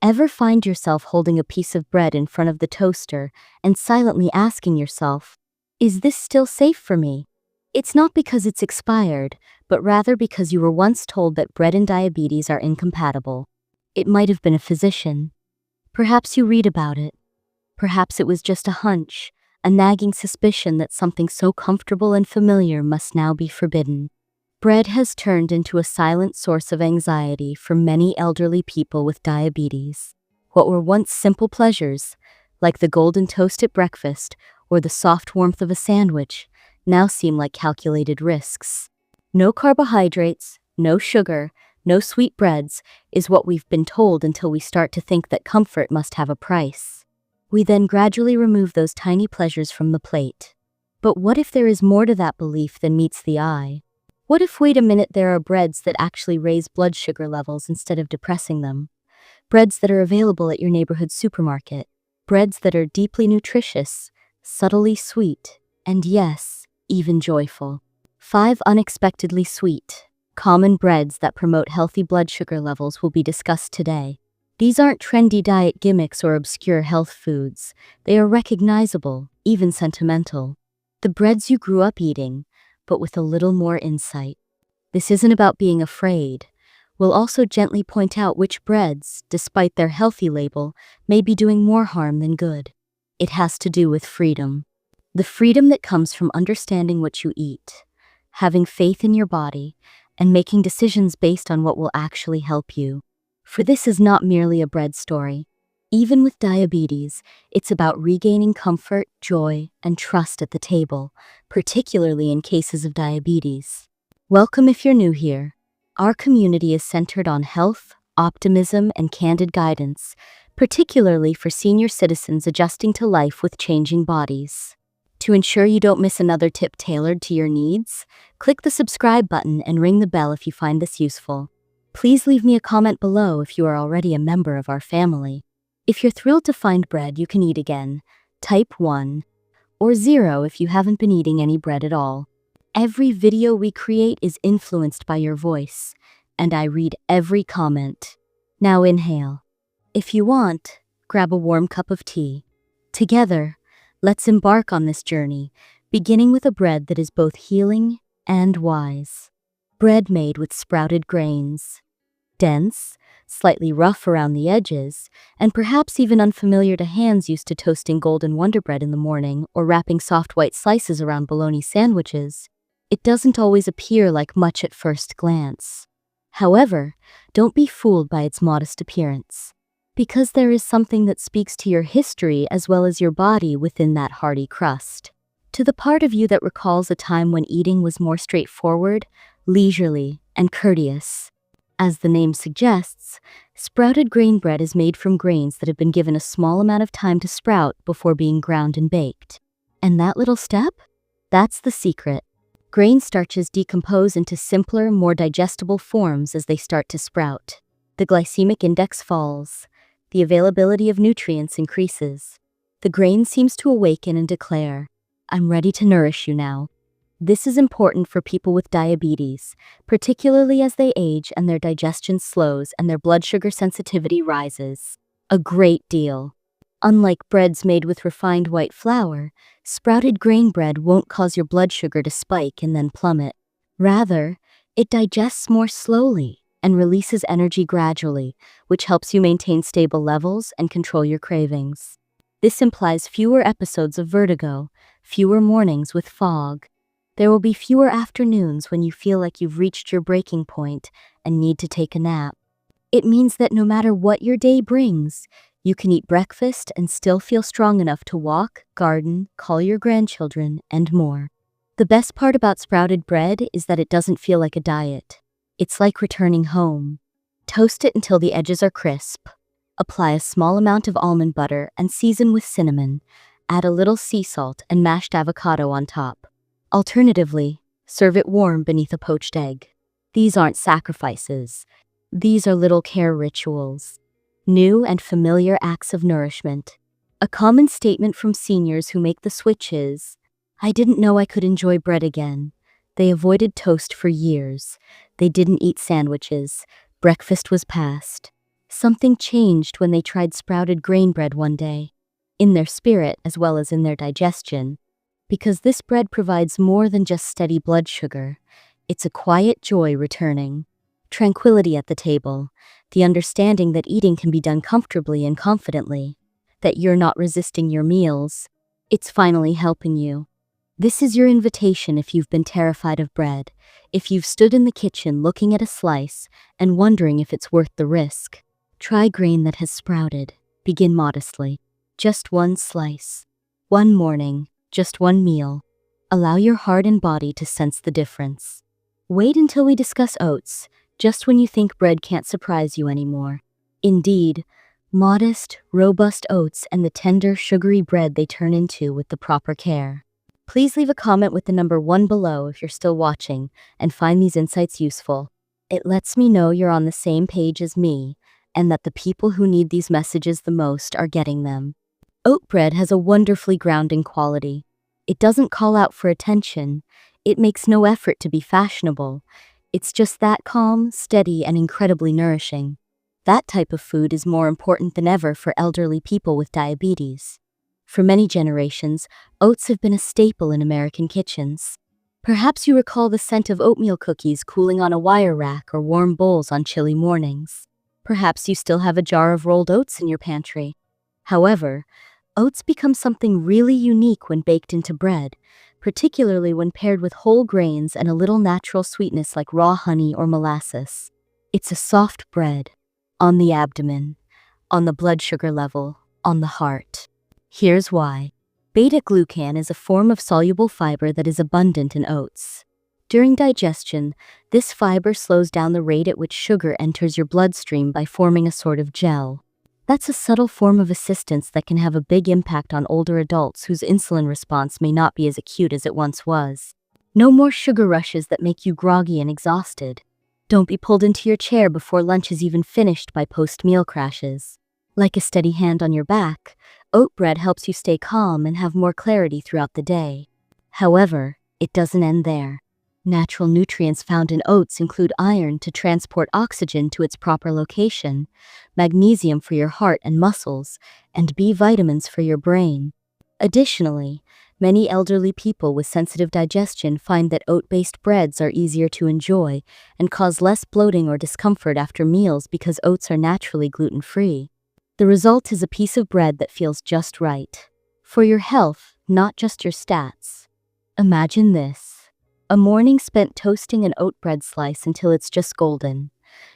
Ever find yourself holding a piece of bread in front of the toaster and silently asking yourself, is this still safe for me? It's not because it's expired, but rather because you were once told that bread and diabetes are incompatible. It might have been a physician. Perhaps you read about it. Perhaps it was just a hunch, a nagging suspicion that something so comfortable and familiar must now be forbidden. Bread has turned into a silent source of anxiety for many elderly people with diabetes. What were once simple pleasures, like the golden toast at breakfast or the soft warmth of a sandwich, now seem like calculated risks. No carbohydrates, no sugar, no sweet breads is what we've been told until we start to think that comfort must have a price. We then gradually remove those tiny pleasures from the plate. But what if there is more to that belief than meets the eye? What if, wait a minute, there are breads that actually raise blood sugar levels instead of depressing them? Breads that are available at your neighborhood supermarket. Breads that are deeply nutritious, subtly sweet, and yes, even joyful. 5 unexpectedly sweet, common breads that promote healthy blood sugar levels will be discussed today. These aren't trendy diet gimmicks or obscure health foods. They are recognizable, even sentimental. The breads you grew up eating, but with a little more insight. This isn't about being afraid. We'll also gently point out which breads, despite their healthy label, may be doing more harm than good. It has to do with freedom. The freedom that comes from understanding what you eat, having faith in your body, and making decisions based on what will actually help you. For this is not merely a bread story. Even with diabetes, it's about regaining comfort, joy, and trust at the table, particularly in cases of diabetes. Welcome if you're new here. Our community is centered on health, optimism, and candid guidance, particularly for senior citizens adjusting to life with changing bodies. To ensure you don't miss another tip tailored to your needs, click the subscribe button and ring the bell if you find this useful. Please leave me a comment below if you are already a member of our family. If you're thrilled to find bread you can eat again, type 1, or 0 if you haven't been eating any bread at all. Every video we create is influenced by your voice, and I read every comment. Now inhale. If you want, grab a warm cup of tea. Together, let's embark on this journey, beginning with a bread that is both healing and wise. Bread made with sprouted grains. Dense, slightly rough around the edges, and perhaps even unfamiliar to hands used to toasting golden Wonder Bread in the morning or wrapping soft white slices around bologna sandwiches, it doesn't always appear like much at first glance. However, don't be fooled by its modest appearance, because there is something that speaks to your history as well as your body within that hearty crust. To the part of you that recalls a time when eating was more straightforward, leisurely, and courteous. As the name suggests, sprouted grain bread is made from grains that have been given a small amount of time to sprout before being ground and baked. And that little step? That's the secret. Grain starches decompose into simpler, more digestible forms as they start to sprout. The glycemic index falls. The availability of nutrients increases. The grain seems to awaken and declare, I'm ready to nourish you now. This is important for people with diabetes, particularly as they age and their digestion slows and their blood sugar sensitivity rises. A great deal. Unlike breads made with refined white flour, sprouted grain bread won't cause your blood sugar to spike and then plummet. Rather, it digests more slowly and releases energy gradually, which helps you maintain stable levels and control your cravings. This implies fewer episodes of vertigo, fewer mornings with fog. There will be fewer afternoons when you feel like you've reached your breaking point and need to take a nap. It means that no matter what your day brings, you can eat breakfast and still feel strong enough to walk, garden, call your grandchildren, and more. The best part about sprouted bread is that it doesn't feel like a diet. It's like returning home. Toast it until the edges are crisp. Apply a small amount of almond butter and season with cinnamon. Add a little sea salt and mashed avocado on top. Alternatively, serve it warm beneath a poached egg. These aren't sacrifices. These are little care rituals. New and familiar acts of nourishment. A common statement from seniors who make the switch is, I didn't know I could enjoy bread again. They avoided toast for years. They didn't eat sandwiches. Breakfast was past. Something changed when they tried sprouted grain bread one day, in their spirit as well as in their digestion, because this bread provides more than just steady blood sugar. It's a quiet joy returning, tranquility at the table, the understanding that eating can be done comfortably and confidently, that you're not resisting your meals. It's finally helping you. This is your invitation if you've been terrified of bread, if you've stood in the kitchen looking at a slice and wondering if it's worth the risk. Try grain that has sprouted. Begin modestly. Just one slice. One morning. Just one meal. Allow your heart and body to sense the difference. Wait until we discuss oats, just when you think bread can't surprise you anymore. Indeed, modest, robust oats and the tender, sugary bread they turn into with the proper care. Please leave a comment with the number 1 below if you're still watching and find these insights useful. It lets me know you're on the same page as me and that the people who need these messages the most are getting them. Oat bread has a wonderfully grounding quality. It doesn't call out for attention. It makes no effort to be fashionable. It's just that calm, steady, and incredibly nourishing. That type of food is more important than ever for elderly people with diabetes. For many generations, oats have been a staple in American kitchens. Perhaps you recall the scent of oatmeal cookies cooling on a wire rack or warm bowls on chilly mornings. Perhaps you still have a jar of rolled oats in your pantry. However, oats become something really unique when baked into bread, particularly when paired with whole grains and a little natural sweetness like raw honey or molasses. It's a soft bread. On the abdomen, on the blood sugar level, on the heart. Here's why. Beta-glucan is a form of soluble fiber that is abundant in oats. During digestion, this fiber slows down the rate at which sugar enters your bloodstream by forming a sort of gel. That's a subtle form of assistance that can have a big impact on older adults whose insulin response may not be as acute as it once was. No more sugar rushes that make you groggy and exhausted. Don't be pulled into your chair before lunch is even finished by post-meal crashes. Like a steady hand on your back, oat bread helps you stay calm and have more clarity throughout the day. However, it doesn't end there. Natural nutrients found in oats include iron to transport oxygen to its proper location, magnesium for your heart and muscles, and B vitamins for your brain. Additionally, many elderly people with sensitive digestion find that oat-based breads are easier to enjoy and cause less bloating or discomfort after meals because oats are naturally gluten-free. The result is a piece of bread that feels just right. For your health, not just your stats. Imagine this. A morning spent toasting an oat bread slice until it's just golden.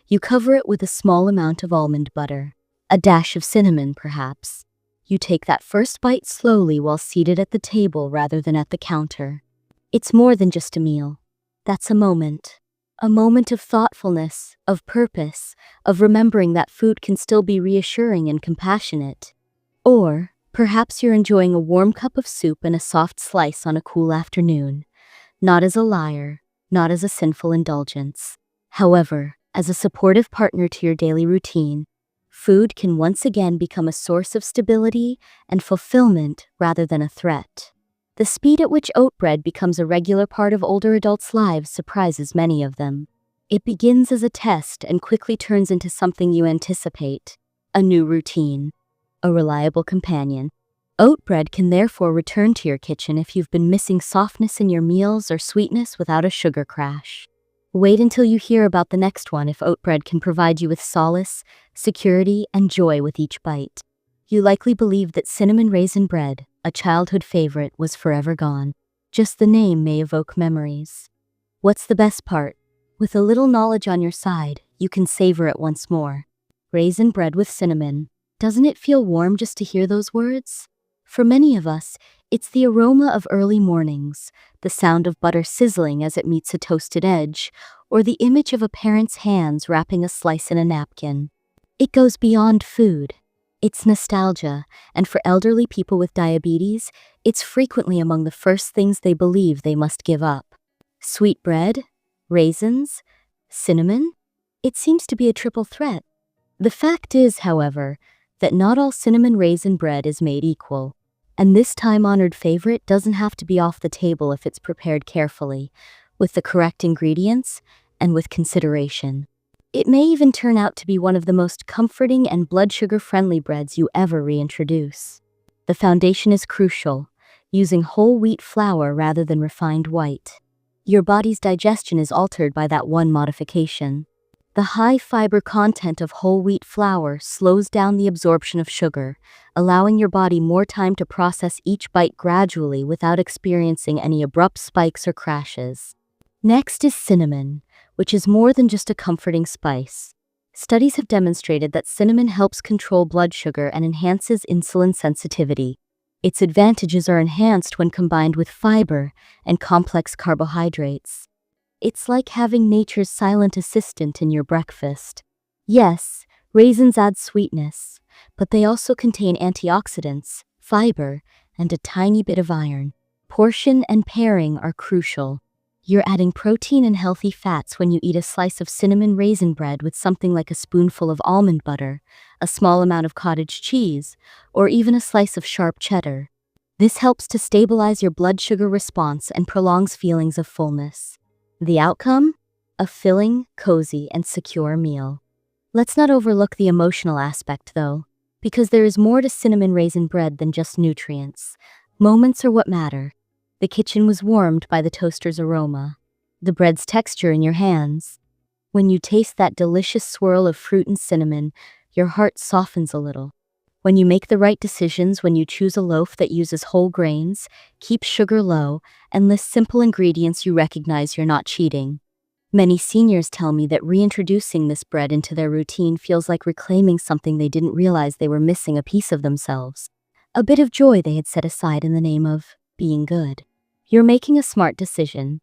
You cover it with a small amount of almond butter. A dash of cinnamon, perhaps. You take that first bite slowly while seated at the table rather than at the counter. It's more than just a meal. That's a moment. A moment of thoughtfulness, of purpose, of remembering that food can still be reassuring and compassionate. Or, perhaps you're enjoying a warm cup of soup and a soft slice on a cool afternoon. Not as a liar, not as a sinful indulgence. However, as a supportive partner to your daily routine, food can once again become a source of stability and fulfillment rather than a threat. The speed at which oat bread becomes a regular part of older adults' lives surprises many of them. It begins as a test and quickly turns into something you anticipate, a new routine, a reliable companion. Oat bread can therefore return to your kitchen if you've been missing softness in your meals or sweetness without a sugar crash. Wait until you hear about the next one if oat bread can provide you with solace, security, and joy with each bite. You likely believe that cinnamon raisin bread, a childhood favorite, was forever gone. Just the name may evoke memories. What's the best part? With a little knowledge on your side, you can savor it once more. Raisin bread with cinnamon. Doesn't it feel warm just to hear those words? For many of us, it's the aroma of early mornings, the sound of butter sizzling as it meets a toasted edge, or the image of a parent's hands wrapping a slice in a napkin. It goes beyond food. It's nostalgia, and for elderly people with diabetes, it's frequently among the first things they believe they must give up. Sweet bread? Raisins? Cinnamon? It seems to be a triple threat. The fact is, however, that not all cinnamon raisin bread is made equal. And this time-honored favorite doesn't have to be off the table if it's prepared carefully, with the correct ingredients, and with consideration. It may even turn out to be one of the most comforting and blood sugar-friendly breads you ever reintroduce. The foundation is crucial, using whole wheat flour rather than refined white. Your body's digestion is altered by that one modification. The high fiber content of whole wheat flour slows down the absorption of sugar, allowing your body more time to process each bite gradually without experiencing any abrupt spikes or crashes. Next is cinnamon, which is more than just a comforting spice. Studies have demonstrated that cinnamon helps control blood sugar and enhances insulin sensitivity. Its advantages are enhanced when combined with fiber and complex carbohydrates. It's like having nature's silent assistant in your breakfast. Yes, raisins add sweetness, but they also contain antioxidants, fiber, and a tiny bit of iron. Portion and pairing are crucial. You're adding protein and healthy fats when you eat a slice of cinnamon raisin bread with something like a spoonful of almond butter, a small amount of cottage cheese, or even a slice of sharp cheddar. This helps to stabilize your blood sugar response and prolongs feelings of fullness. The outcome? A filling, cozy, and secure meal. Let's not overlook the emotional aspect, though, because there is more to cinnamon raisin bread than just nutrients. Moments are what matter. The kitchen was warmed by the toaster's aroma, the bread's texture in your hands. When you taste that delicious swirl of fruit and cinnamon, your heart softens a little. When you make the right decisions, when you choose a loaf that uses whole grains, keeps sugar low, and lists simple ingredients, you recognize you're not cheating. Many seniors tell me that reintroducing this bread into their routine feels like reclaiming something they didn't realize they were missing, a piece of themselves. A bit of joy they had set aside in the name of being good. You're making a smart decision.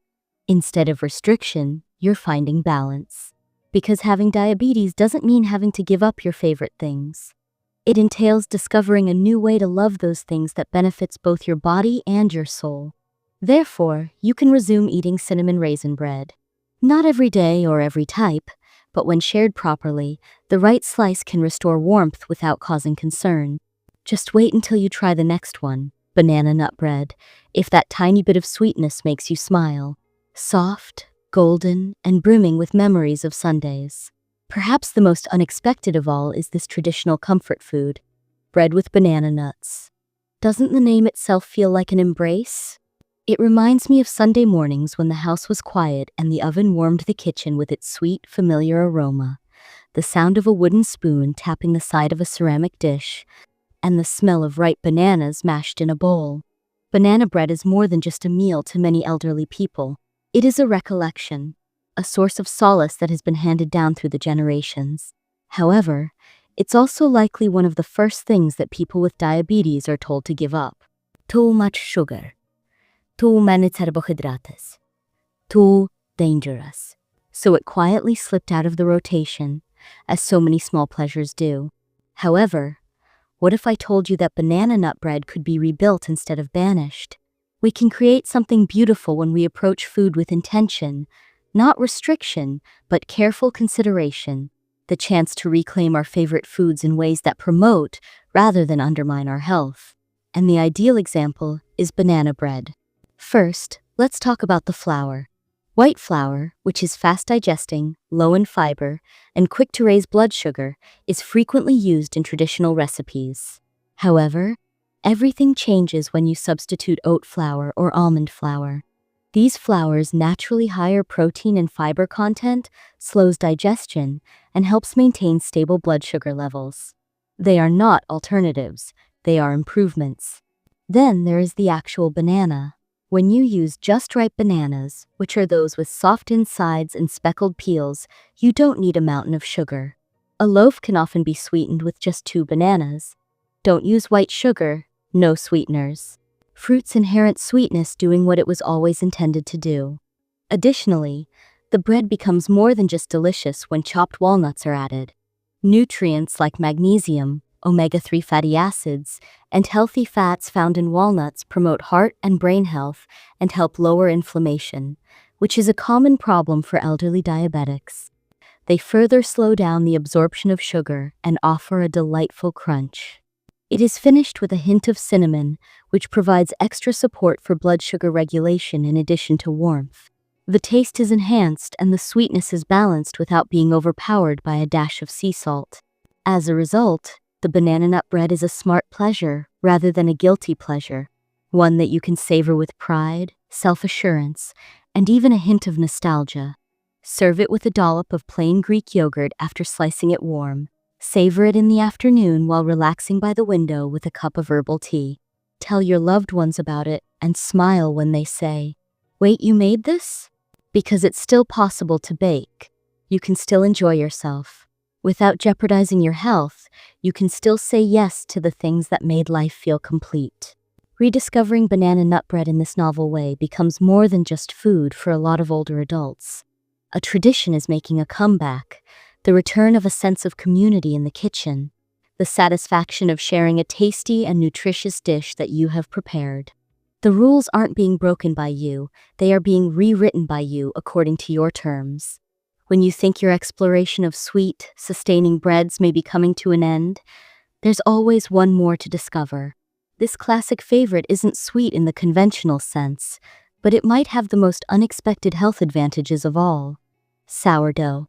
Instead of restriction, you're finding balance. Because having diabetes doesn't mean having to give up your favorite things. It entails discovering a new way to love those things that benefits both your body and your soul. Therefore, you can resume eating cinnamon raisin bread. Not every day or every type, but when shared properly, the right slice can restore warmth without causing concern. Just wait until you try the next one, banana nut bread, if that tiny bit of sweetness makes you smile. Soft, golden, and brimming with memories of Sundays. Perhaps the most unexpected of all is this traditional comfort food, bread with banana nuts. Doesn't the name itself feel like an embrace? It reminds me of Sunday mornings when the house was quiet and the oven warmed the kitchen with its sweet, familiar aroma, the sound of a wooden spoon tapping the side of a ceramic dish, and the smell of ripe bananas mashed in a bowl. Banana bread is more than just a meal to many elderly people. It is a recollection, a source of solace that has been handed down through the generations. However, it's also likely one of the first things that people with diabetes are told to give up. Too much sugar. Too many carbohydrates. Too dangerous. So it quietly slipped out of the rotation, as so many small pleasures do. However, what if I told you that banana nut bread could be rebuilt instead of banished? We can create something beautiful when we approach food with intention, not restriction, but careful consideration. The chance to reclaim our favorite foods in ways that promote rather than undermine our health. And the ideal example is banana bread. First, let's talk about the flour. White flour, which is fast digesting, low in fiber, and quick to raise blood sugar, is frequently used in traditional recipes. However, everything changes when you substitute oat flour or almond flour. These flours' naturally higher protein and fiber content slows digestion and helps maintain stable blood sugar levels. They are not alternatives, they are improvements. Then there is the actual banana. When you use just ripe bananas, which are those with soft insides and speckled peels, you don't need a mountain of sugar. A loaf can often be sweetened with just 2 bananas. Don't use white sugar, no sweeteners. Fruit's inherent sweetness doing what it was always intended to do. Additionally, the bread becomes more than just delicious when chopped walnuts are added. Nutrients like magnesium, omega-3 fatty acids, and healthy fats found in walnuts promote heart and brain health and help lower inflammation, which is a common problem for elderly diabetics. They further slow down the absorption of sugar and offer a delightful crunch. It is finished with a hint of cinnamon, which provides extra support for blood sugar regulation in addition to warmth. The taste is enhanced and the sweetness is balanced without being overpowered by a dash of sea salt. As a result, the banana nut bread is a smart pleasure rather than a guilty pleasure, one that you can savor with pride, self-assurance, and even a hint of nostalgia. Serve it with a dollop of plain Greek yogurt after slicing it warm. Savor it in the afternoon while relaxing by the window with a cup of herbal tea. Tell your loved ones about it and smile when they say, "Wait, you made this?" Because it's still possible to bake. You can still enjoy yourself. Without jeopardizing your health, you can still say yes to the things that made life feel complete. Rediscovering banana nut bread in this novel way becomes more than just food for a lot of older adults. A tradition is making a comeback, the return of a sense of community in the kitchen, the satisfaction of sharing a tasty and nutritious dish that you have prepared. The rules aren't being broken by you, they are being rewritten by you according to your terms. When you think your exploration of sweet, sustaining breads may be coming to an end, there's always one more to discover. This classic favorite isn't sweet in the conventional sense, but it might have the most unexpected health advantages of all. Sourdough.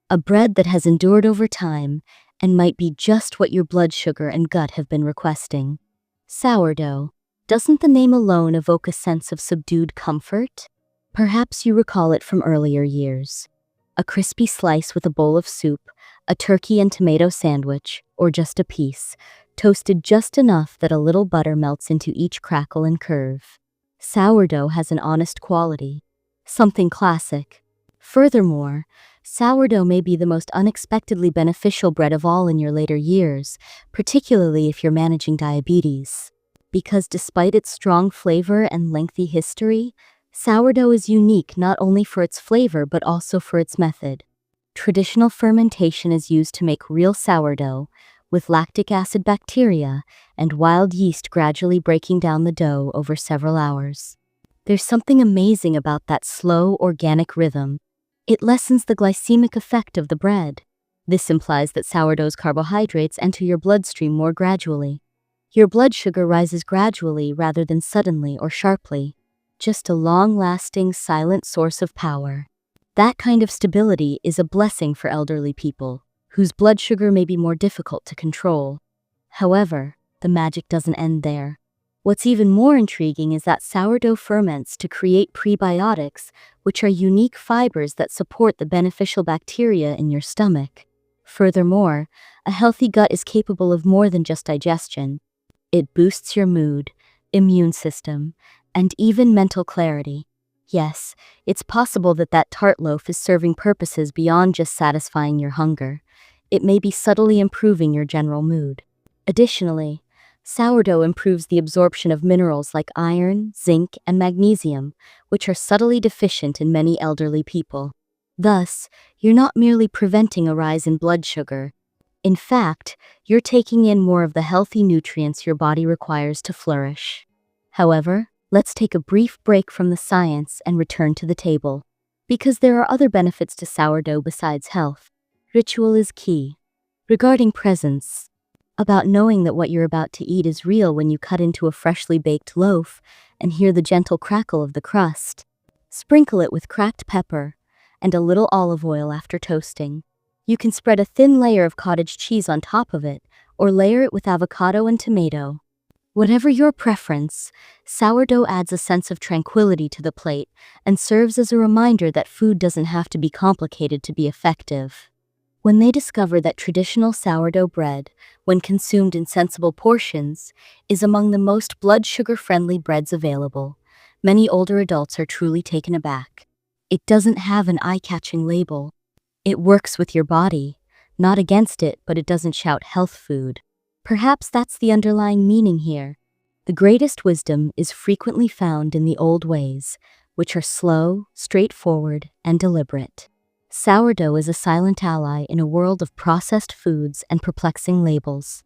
A bread that has endured over time and might be just what your blood sugar and gut have been requesting. Sourdough. Doesn't the name alone evoke a sense of subdued comfort? Perhaps you recall it from earlier years. A crispy slice with a bowl of soup, a turkey and tomato sandwich, or just a piece, toasted just enough that a little butter melts into each crackle and curve. Sourdough has an honest quality, something classic. Furthermore, sourdough may be the most unexpectedly beneficial bread of all in your later years, particularly if you're managing diabetes. Because despite its strong flavor and lengthy history, sourdough is unique not only for its flavor but also for its method. Traditional fermentation is used to make real sourdough, with lactic acid bacteria and wild yeast gradually breaking down the dough over several hours. There's something amazing about that slow, organic rhythm. It lessens the glycemic effect of the bread. This implies that sourdough's carbohydrates enter your bloodstream more gradually. Your blood sugar rises gradually rather than suddenly or sharply. Just a long-lasting, silent source of power. That kind of stability is a blessing for elderly people, whose blood sugar may be more difficult to control. However, the magic doesn't end there. What's even more intriguing is that sourdough ferments to create prebiotics, which are unique fibers that support the beneficial bacteria in your stomach. Furthermore, a healthy gut is capable of more than just digestion. It boosts your mood, immune system, and even mental clarity. Yes, it's possible that that tart loaf is serving purposes beyond just satisfying your hunger. It may be subtly improving your general mood. Additionally, sourdough improves the absorption of minerals like iron, zinc, and magnesium, which are subtly deficient in many elderly people. Thus, you're not merely preventing a rise in blood sugar. In fact, you're taking in more of the healthy nutrients your body requires to flourish. However, let's take a brief break from the science and return to the table. Because there are other benefits to sourdough besides health. Ritual is key. Regarding presence, about knowing that what you're about to eat is real when you cut into a freshly baked loaf and hear the gentle crackle of the crust. Sprinkle it with cracked pepper and a little olive oil after toasting. You can spread a thin layer of cottage cheese on top of it, or layer it with avocado and tomato. Whatever your preference, sourdough adds a sense of tranquility to the plate and serves as a reminder that food doesn't have to be complicated to be effective. When they discover that traditional sourdough bread, when consumed in sensible portions, is among the most blood sugar-friendly breads available, many older adults are truly taken aback. It doesn't have an eye-catching label. It works with your body, not against it, but it doesn't shout health food. Perhaps that's the underlying meaning here. The greatest wisdom is frequently found in the old ways, which are slow, straightforward, and deliberate. Sourdough is a silent ally in a world of processed foods and perplexing labels.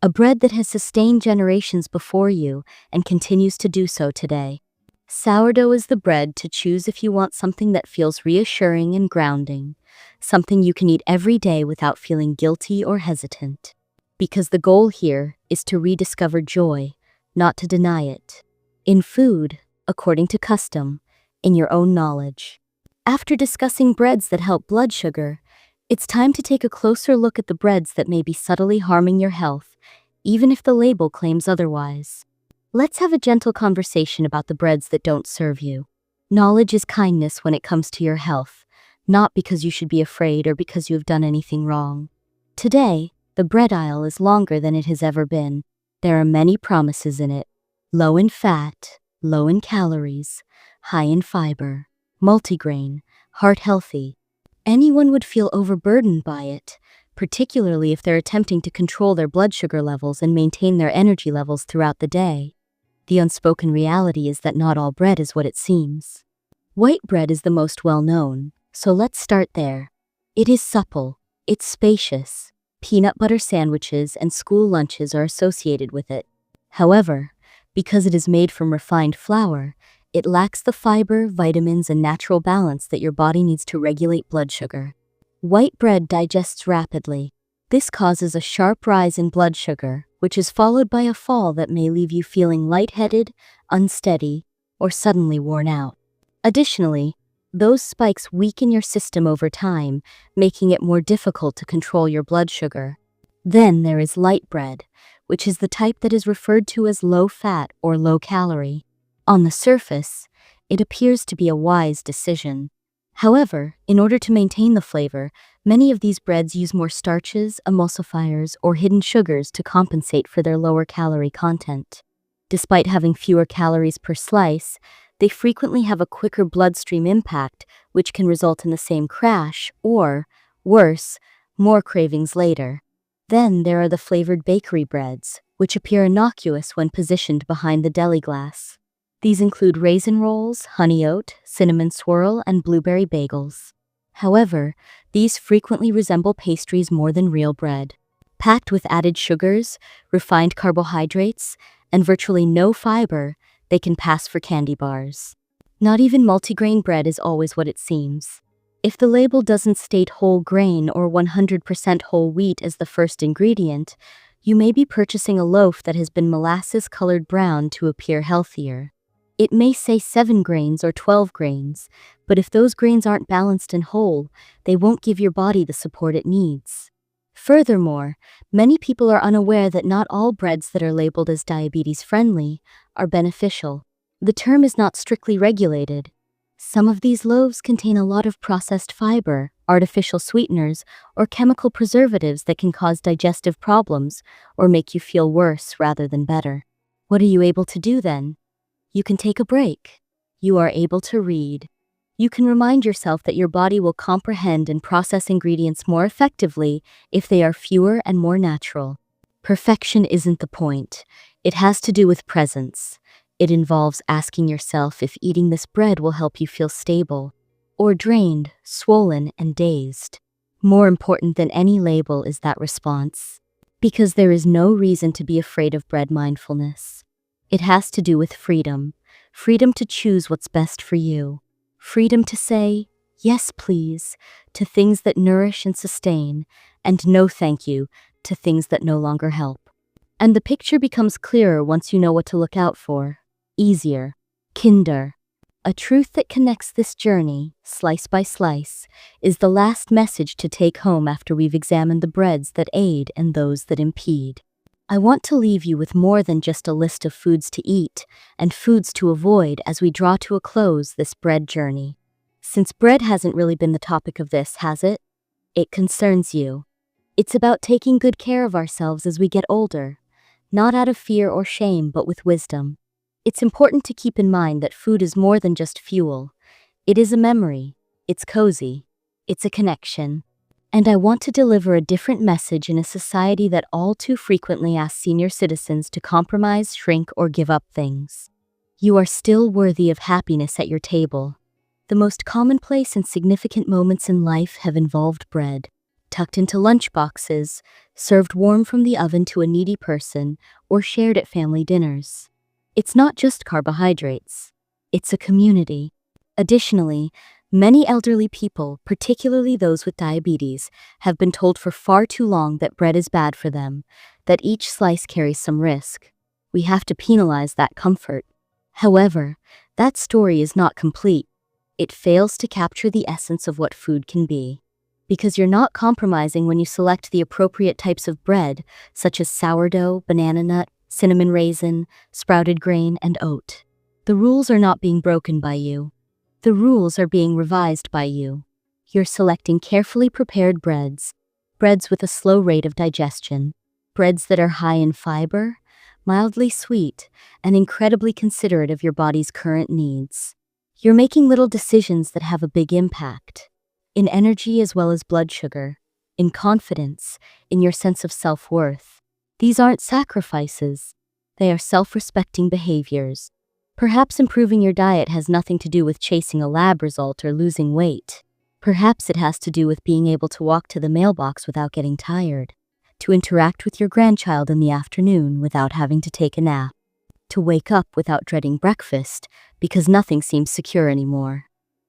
A bread that has sustained generations before you and continues to do so today. Sourdough is the bread to choose if you want something that feels reassuring and grounding, something you can eat every day without feeling guilty or hesitant. Because the goal here is to rediscover joy, not to deny it. In food, according to custom, in your own knowledge. After discussing breads that help blood sugar, it's time to take a closer look at the breads that may be subtly harming your health, even if the label claims otherwise. Let's have a gentle conversation about the breads that don't serve you. Knowledge is kindness when it comes to your health, not because you should be afraid or because you have done anything wrong. Today, the bread aisle is longer than it has ever been. There are many promises in it. Low in fat, low in calories, high in fiber, multigrain, heart healthy. Anyone would feel overburdened by it, particularly if they're attempting to control their blood sugar levels and maintain their energy levels throughout the day. The unspoken reality is that not all bread is what it seems. White bread is the most well-known, so let's start there. It is supple, it's spacious. Peanut butter sandwiches and school lunches are associated with it. However, because it is made from refined flour, it lacks the fiber, vitamins, and natural balance that your body needs to regulate blood sugar. White bread digests rapidly. This causes a sharp rise in blood sugar, which is followed by a fall that may leave you feeling lightheaded, unsteady, or suddenly worn out. Additionally, those spikes weaken your system over time, making it more difficult to control your blood sugar. Then there is light bread, which is the type that is referred to as low-fat or low-calorie. On the surface, it appears to be a wise decision. However, in order to maintain the flavor, many of these breads use more starches, emulsifiers, or hidden sugars to compensate for their lower calorie content. Despite having fewer calories per slice, they frequently have a quicker bloodstream impact, which can result in the same crash or, worse, more cravings later. Then there are the flavored bakery breads, which appear innocuous when positioned behind the deli glass. These include raisin rolls, honey oat, cinnamon swirl, and blueberry bagels. However, these frequently resemble pastries more than real bread. Packed with added sugars, refined carbohydrates, and virtually no fiber, they can pass for candy bars. Not even multigrain bread is always what it seems. If the label doesn't state whole grain or 100% whole wheat as the first ingredient, you may be purchasing a loaf that has been molasses-colored brown to appear healthier. It may say 7 grains or 12 grains, but if those grains aren't balanced and whole, they won't give your body the support it needs. Furthermore, many people are unaware that not all breads that are labeled as diabetes-friendly are beneficial. The term is not strictly regulated. Some of these loaves contain a lot of processed fiber, artificial sweeteners, or chemical preservatives that can cause digestive problems or make you feel worse rather than better. What are you able to do then? You can take a break. You are able to read. You can remind yourself that your body will comprehend and process ingredients more effectively if they are fewer and more natural. Perfection isn't the point. It has to do with presence. It involves asking yourself if eating this bread will help you feel stable, or drained, swollen, and dazed. More important than any label is that response. Because there is no reason to be afraid of bread mindfulness. It has to do with freedom. Freedom to choose what's best for you. Freedom to say, yes please, to things that nourish and sustain, and no thank you to things that no longer help. And the picture becomes clearer once you know what to look out for. Easier. Kinder. A truth that connects this journey, slice by slice, is the last message to take home after we've examined the breads that aid and those that impede. I want to leave you with more than just a list of foods to eat and foods to avoid as we draw to a close this bread journey. Since bread hasn't really been the topic of this, has it? It concerns you. It's about taking good care of ourselves as we get older, not out of fear or shame, but with wisdom. It's important to keep in mind that food is more than just fuel. It is a memory. It's cozy. It's a connection. And I want to deliver a different message in a society that all too frequently asks senior citizens to compromise, shrink, or give up things. You are still worthy of happiness at your table. The most commonplace and significant moments in life have involved bread, tucked into lunchboxes, served warm from the oven to a needy person, or shared at family dinners. It's not just carbohydrates. It's a community. Additionally, many elderly people, particularly those with diabetes, have been told for far too long that bread is bad for them, that each slice carries some risk. We have to penalize that comfort. However, that story is not complete. It fails to capture the essence of what food can be. Because you're not compromising when you select the appropriate types of bread, such as sourdough, banana nut, cinnamon raisin, sprouted grain, and oat. The rules are not being broken by you. The rules are being revised by you. You're selecting carefully prepared breads with a slow rate of digestion, breads that are high in fiber, mildly sweet, and incredibly considerate of your body's current needs. You're making little decisions that have a big impact. In energy as well as blood sugar, in confidence, in your sense of self-worth. These aren't sacrifices. They are self-respecting behaviors. Perhaps improving your diet has nothing to do with chasing a lab result or losing weight. Perhaps it has to do with being able to walk to the mailbox without getting tired, to interact with your grandchild in the afternoon without having to take a nap, to wake up without dreading breakfast because nothing seems secure anymore.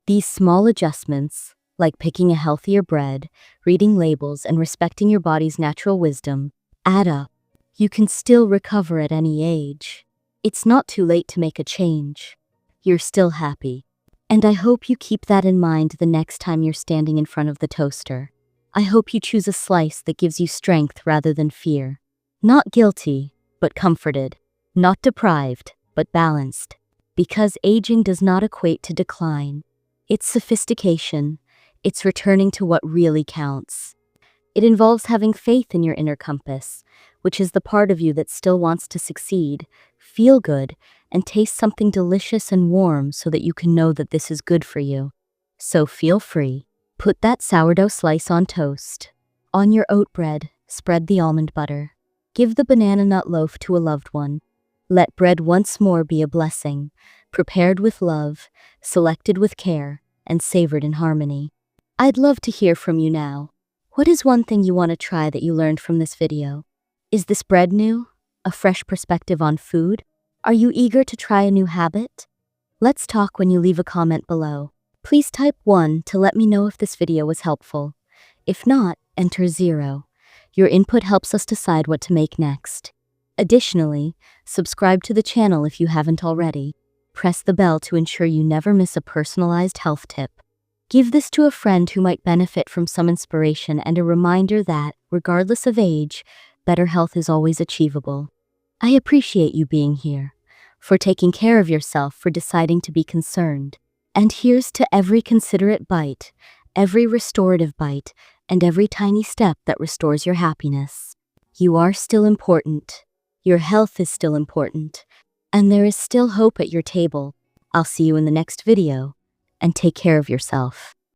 These small adjustments, like picking a healthier bread, reading labels, and respecting your body's natural wisdom, add up. You can still recover at any age. It's not too late to make a change. You're still happy. And I hope you keep that in mind the next time you're standing in front of the toaster. I hope you choose a slice that gives you strength rather than fear. Not guilty, but comforted. Not deprived, but balanced. Because aging does not equate to decline. It's sophistication. It's returning to what really counts. It involves having faith in your inner compass, which is the part of you that still wants to succeed, feel good, and taste something delicious and warm so that you can know that this is good for you. So feel free. Put that sourdough slice on toast. On your oat bread, spread the almond butter. Give the banana nut loaf to a loved one. Let bread once more be a blessing, prepared with love, selected with care, and savored in harmony. I'd love to hear from you now. What is one thing you want to try that you learned from this video? Is this bread new? A fresh perspective on food? Are you eager to try a new habit? Let's talk when you leave a comment below. Please type 1 to let me know if this video was helpful. If not, enter 0. Your input helps us decide what to make next. Additionally, subscribe to the channel if you haven't already. Press the bell to ensure you never miss a personalized health tip. Give this to a friend who might benefit from some inspiration and a reminder that, regardless of age, better health is always achievable. I appreciate you being here, for taking care of yourself, for deciding to be concerned. And here's to every considerate bite, every restorative bite, and every tiny step that restores your happiness. You are still important. Your health is still important. And there is still hope at your table. I'll see you in the next video, and take care of yourself.